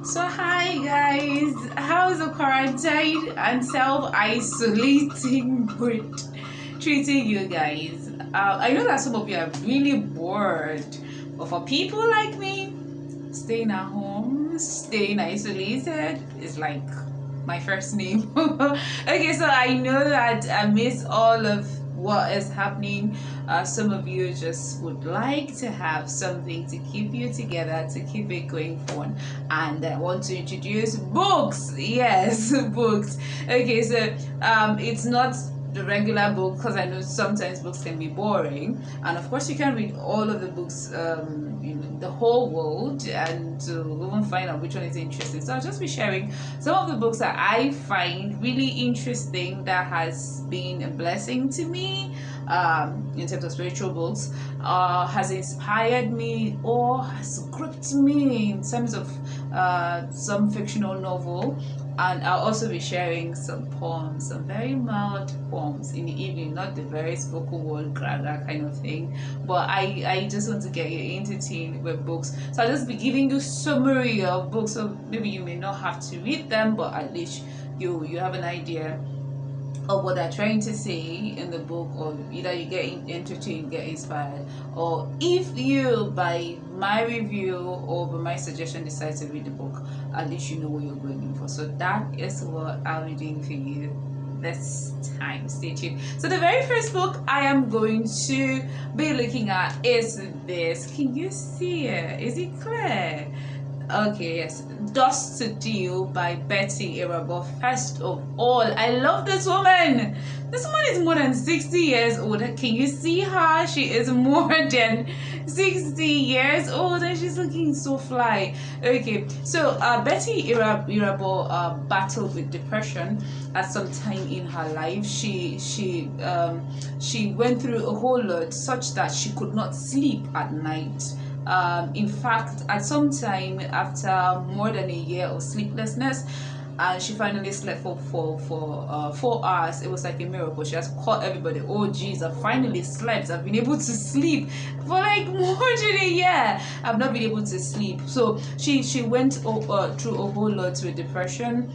So hi guys, how's the quarantine and self-isolating mood treating you guys? I know that some of you are really bored, but for people like me, staying at home, staying isolated is like my first name. Okay, so I know that amidst all of what is happening, some of you just would like to have something to keep you together, to keep it going fun, and I want to introduce books. Yes, books. Okay, so it's not the regular book, because I know sometimes books can be boring, and of course you can read all of the books in the whole world and to even find out which one is interesting. So I'll just be sharing some of the books that I find really interesting, that has been a blessing to me in terms of spiritual books, has inspired me or has gripped me in terms of some fictional novel. And I'll also be sharing some poems, some very mild poems in the evening, not the very spoken word grammar kind of thing, but I just want to get you entertained with books. So I'll just be giving you summary of books, so maybe you may not have to read them, but at least you have an idea of what they're trying to say in the book, or either you get entertained, get inspired, or if you, by my review or by my suggestion, decide to read the book, at least you know what you're going in for. So that is what I'll be doing for you this time. Stay tuned. So the very first book I am going to be looking at is this. Can you see it? Is it clear? Okay, yes. Dust to Deal by Betty Irabor. First of all, I love this woman. This woman is more than 60 years old. Can you see her? She is more than 60 years old and she's looking so fly. Okay, so Betty Irabor battled with depression at some time in her life. She went through a whole lot, such that she could not sleep at night. In fact, at some time, after more than a year of sleeplessness, and she finally slept for 4 hours. It was like a miracle. She has caught everybody. Oh geez, I finally slept. I've been able to sleep for like more than a year. I've not been able to sleep. So she went through a whole lot with depression,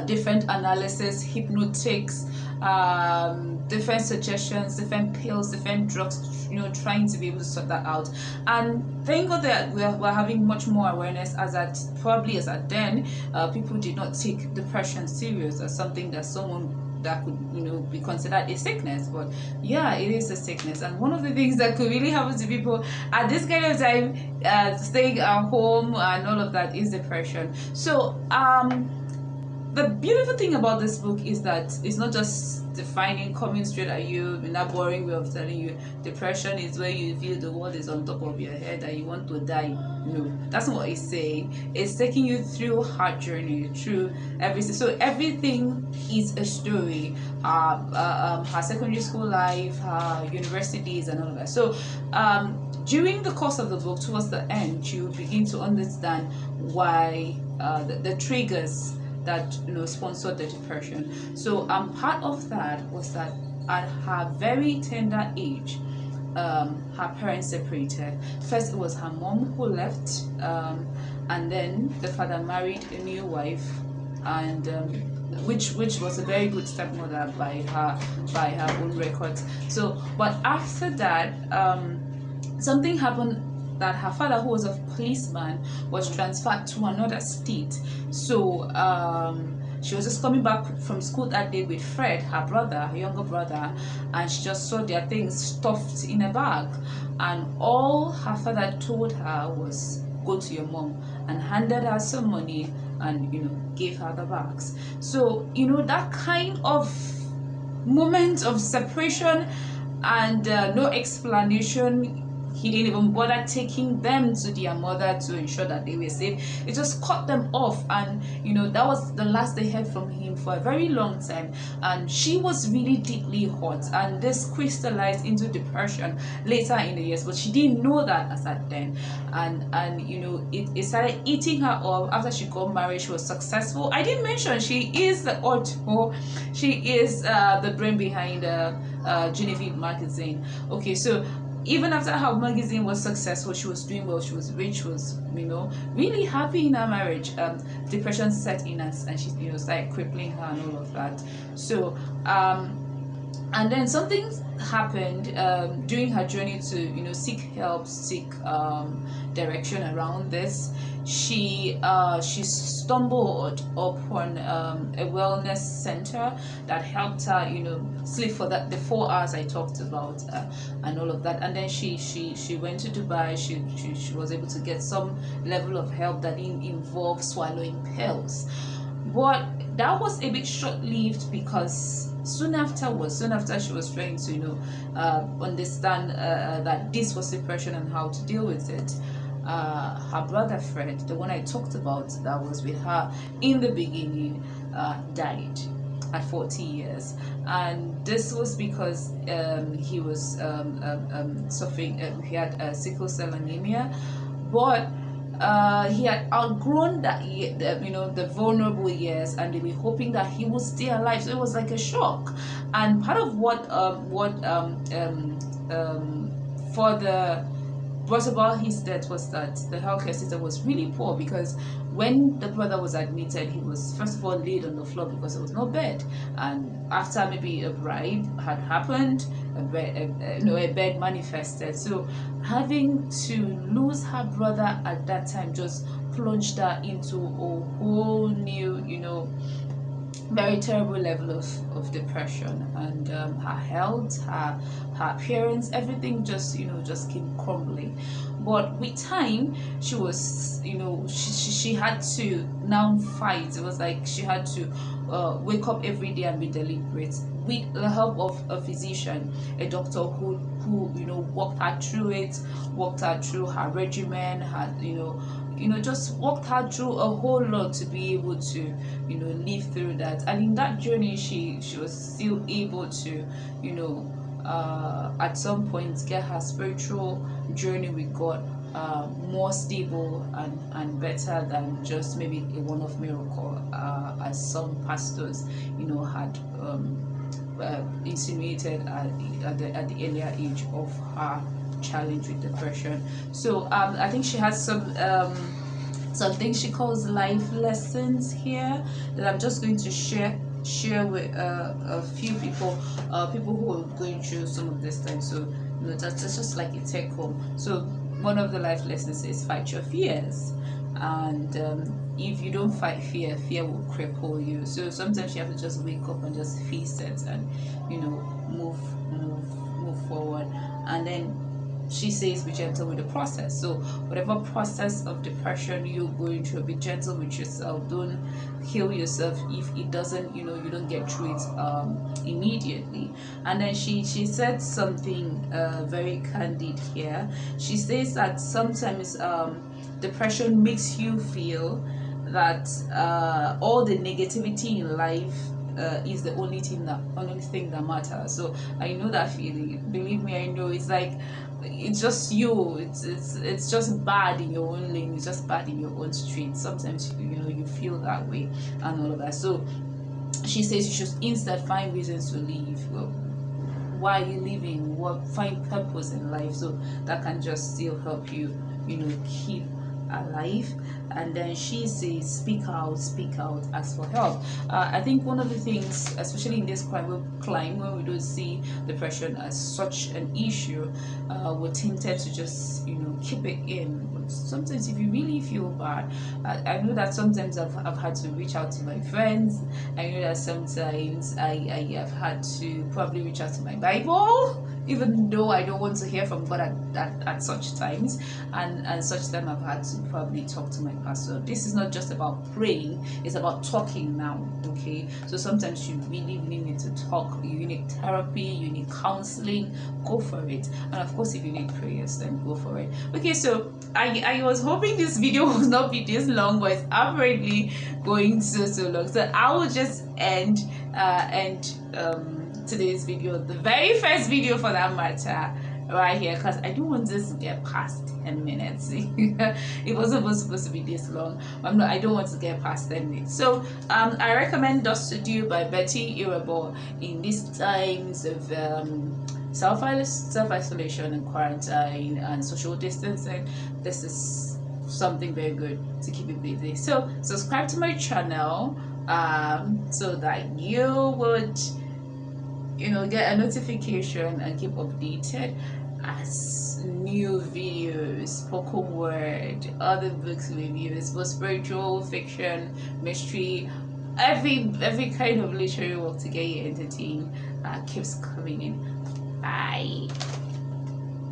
different analysis, hypnotics, different suggestions, different pills, different drugs, trying to be able to sort that out. And thank God that we're having much more awareness, as at then, people did not take depression serious as something that someone that could be considered a sickness. But yeah, it is a sickness, and one of the things that could really happen to people at this kind of time, staying at home and all of that, is depression. So the beautiful thing about this book is that it's not just defining, coming straight at you in that boring way of telling you depression is where you feel the world is on top of your head and you want to die. No, that's not what it's saying. It's taking you through her journey, through everything. So everything is a story. Her secondary school life, her universities, and all of that. So during the course of the book, towards the end, you begin to understand why the triggers that sponsored the depression. So part of that was that at her very tender age, her parents separated. First it was her mom who left, and then the father married a new wife, and which was a very good stepmother by her own records. So but after that, something happened, that her father, who was a policeman, was transferred to another state. So she was just coming back from school that day with Fred, her brother, her younger brother, and she just saw their things stuffed in a bag, and all her father told her was, go to your mom, and handed her some money and gave her the bags. So that kind of moment of separation and no explanation. He didn't even bother taking them to their mother to ensure that they were safe. It just cut them off, and that was the last they heard from him for a very long time. And she was really deeply hurt, and this crystallized into depression later in the years, but she didn't know that as at then. And it started eating her up. After she got married, she was successful. I didn't mention she is the author. She is the brain behind Genevieve magazine. Okay, so even after her magazine was successful, she was doing well, she was rich, she was, really happy in her marriage. Depression set in, and she, started crippling her and all of that. So and then something happened during her journey to seek help, seek direction around this. She stumbled upon a wellness center that helped her sleep for the 4 hours I talked about, and all of that. And then she went to Dubai. She was able to get some level of help that didn't involve swallowing pills, but that was a bit short-lived, because soon after she was trying to understand that this was depression and how to deal with it, her brother Fred, the one I talked about that was with her in the beginning, died at 40 years. And this was because he was suffering, he had sickle cell anemia, but he had outgrown that the vulnerable years, and they were hoping that he would stay alive. So it was like a shock. And part of what for the brought about his death was that the healthcare system was really poor, because when the brother was admitted, he was first of all laid on the floor because there was no bed, and after maybe a bribe had happened, a bed manifested. So having to lose her brother at that time just plunged her into a whole new very terrible level of depression, and her health, her appearance, everything just came crumbling. But with time, she was she had to now fight. It was like she had to wake up every day and be deliberate, with the help of a physician, a doctor who walked her through it, walked her through her regimen, had just walked her through a whole lot to be able to live through that. And in that journey, she was still able to at some point get her spiritual journey with God more stable and better than just maybe a one-off miracle, as some pastors had insinuated at the earlier age of her challenge with depression. So I think she has some things she calls life lessons here that I'm just going to share with a few people who are going through some of this time. So that's just like a take home. So one of the life lessons is fight your fears, and if you don't fight fear will cripple you. So sometimes you have to just wake up and just face it, and move forward. And then she says be gentle with the process. So whatever process of depression you're going through, be gentle with yourself. Don't kill yourself if it doesn't you don't get through it immediately. And then she said something very candid here. She says that sometimes depression makes you feel that all the negativity in life is the only thing that matters. So I know that feeling. Believe me, I know. It's like it's just you. It's just bad in your own lane. It's just bad in your own street. Sometimes you feel that way and all of that. So she says you should instead find reasons to live. Well, why are you living? Find purpose in life. So that can just still help you keep alive. And then she says speak out, ask for help. I think one of the things, especially in this climate when we don't see depression as such an issue, we're tempted to just keep it in. But sometimes if you really feel bad, I know that sometimes I've had to reach out to my friends. I know that sometimes I have had to probably reach out to my Bible, even though I don't want to hear from God at such times, and such time I've had to probably talk to my pastor. This is not just about praying, it's about talking now, okay? So sometimes you really need to talk. You need therapy, you need counseling, go for it. And of course, if you need prayers, then go for it. Okay, so I was hoping this video would not be this long, but it's apparently going so long. So I will just end today's video, the very first video for that matter, right here, because I don't want this to get past 10 minutes. It wasn't supposed to be this long. I don't want to get past 10 minutes. So I recommend Dust to Do by Betty Irabor in these times of self-isolation and quarantine and social distancing, this is something very good to keep you busy. So subscribe to my channel so that you would get a notification and keep updated as new videos, spoken word, other books reviews, both spiritual, fiction, mystery, every kind of literary work to get you entertained keeps coming in. Bye.